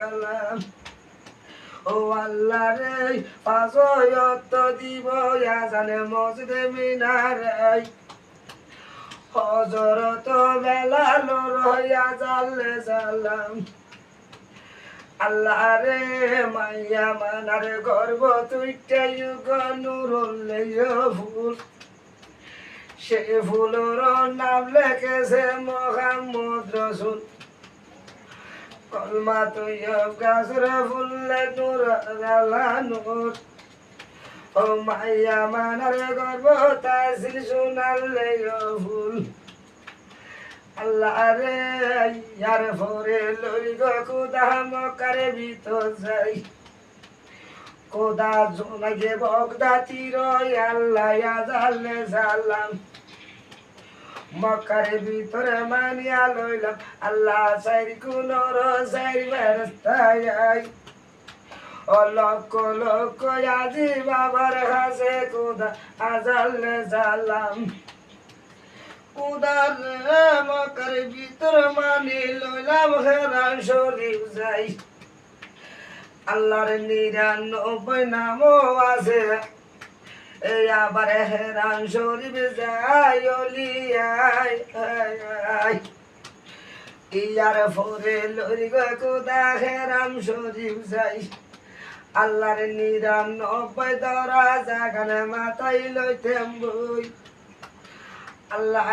সালাম ও আল্লাহ রে পাঁচয়ত দিব জানে মসজিদে মিনারে হজরত বেলাল রহিয়া জাল্লে সালাম আল্লাহ রে মাইয়া মানার গর্ব তুইটা যুগ নুরুল্লে ফুল সে ফুলর নাম লেখেছে মোহাম্মদ রসুল কলমা তৈয়ব গাছর ফুললে নূর আলা নূর ও মাইয়া মানার গর্ব তাসির শুনালে ফুল আল্লাহ রে ইয়ার ফরে লই গো খুদা মকারে ভিতর যাই খোদা জোনাগে বগদা তীর আল্লাহ আজালে সালাম মক্কার ভিতরে মানিয়া লইলাম আল্লাহ সাইর কুনর সাইর বেরস্তায় ও লক্ষ লক্ষ আজি বাবার হাসে খোদা আজালে সালাম খোদার মক্কার ভিতরে মানি লইলাম হেরান শরীফ যাই আল্লাহর ৯৯ নামও আছে এই আবার হেরান শরীফ যাই অলিয়াই ইয়ার ফরে লরি গো খোদা হেরান শরীফ যাই আল্লাহর ৯৯ দরা জাগানে মাথায় লইতেম বই আল্লাহ